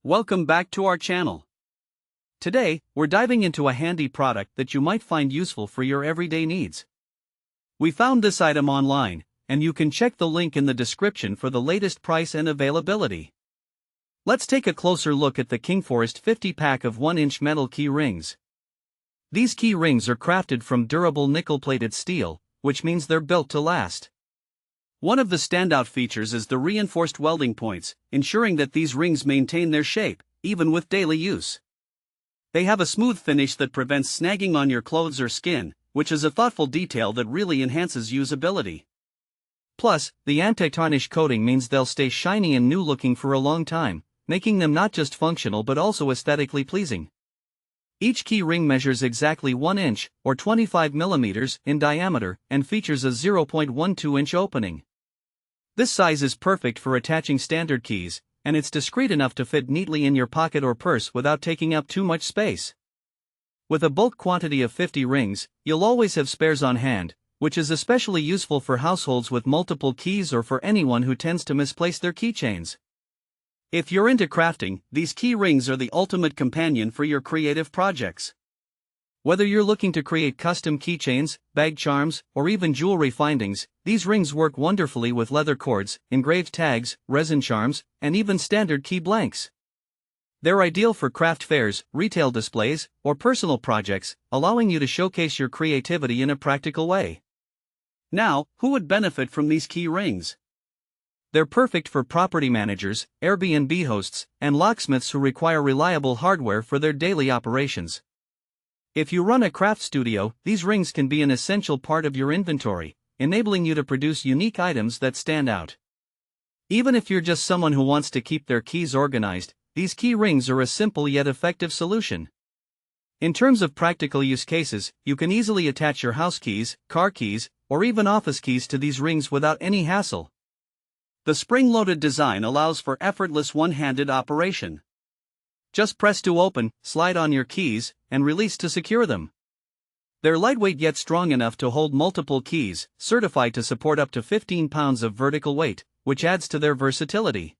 Welcome back to our channel. Today, we're diving into a handy product that you might find useful for your everyday needs. We found this item online, and you can check the link in the description for the latest price and availability. Let's take a closer look at the KINGFOREST 50-pack of 1-inch metal key rings. These key rings are crafted from durable nickel-plated steel, which means they're built to last. One of the standout features is the reinforced welding points, ensuring that these rings maintain their shape, even with daily use. They have a smooth finish that prevents snagging on your clothes or skin, which is a thoughtful detail that really enhances usability. Plus, the anti-tarnish coating means they'll stay shiny and new-looking for a long time, making them not just functional but also aesthetically pleasing. Each key ring measures exactly 1 inch, or 25 millimeters, in diameter, and features a 0.12-inch opening. This size is perfect for attaching standard keys, and it's discreet enough to fit neatly in your pocket or purse without taking up too much space. With a bulk quantity of 50 rings, you'll always have spares on hand, which is especially useful for households with multiple keys or for anyone who tends to misplace their keychains. If you're into crafting, these key rings are the ultimate companion for your creative projects. Whether you're looking to create custom keychains, bag charms, or even jewelry findings, these rings work wonderfully with leather cords, engraved tags, resin charms, and even standard key blanks. They're ideal for craft fairs, retail displays, or personal projects, allowing you to showcase your creativity in a practical way. Now, who would benefit from these key rings? They're perfect for property managers, Airbnb hosts, and locksmiths who require reliable hardware for their daily operations. If you run a craft studio, these rings can be an essential part of your inventory, enabling you to produce unique items that stand out. Even if you're just someone who wants to keep their keys organized, these key rings are a simple yet effective solution. In terms of practical use cases, you can easily attach your house keys, car keys, or even office keys to these rings without any hassle. The spring-loaded design allows for effortless one-handed operation. Just press to open, slide on your keys, and release to secure them. They're lightweight yet strong enough to hold multiple keys, certified to support up to 15 pounds of vertical weight, which adds to their versatility.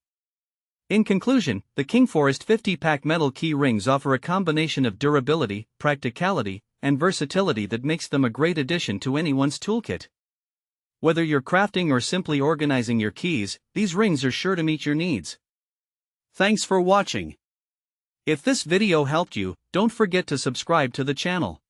In conclusion, the KINGFOREST 50-pack metal key rings offer a combination of durability, practicality, and versatility that makes them a great addition to anyone's toolkit. Whether you're crafting or simply organizing your keys, these rings are sure to meet your needs. Thanks for watching. If this video helped you, don't forget to subscribe to the channel.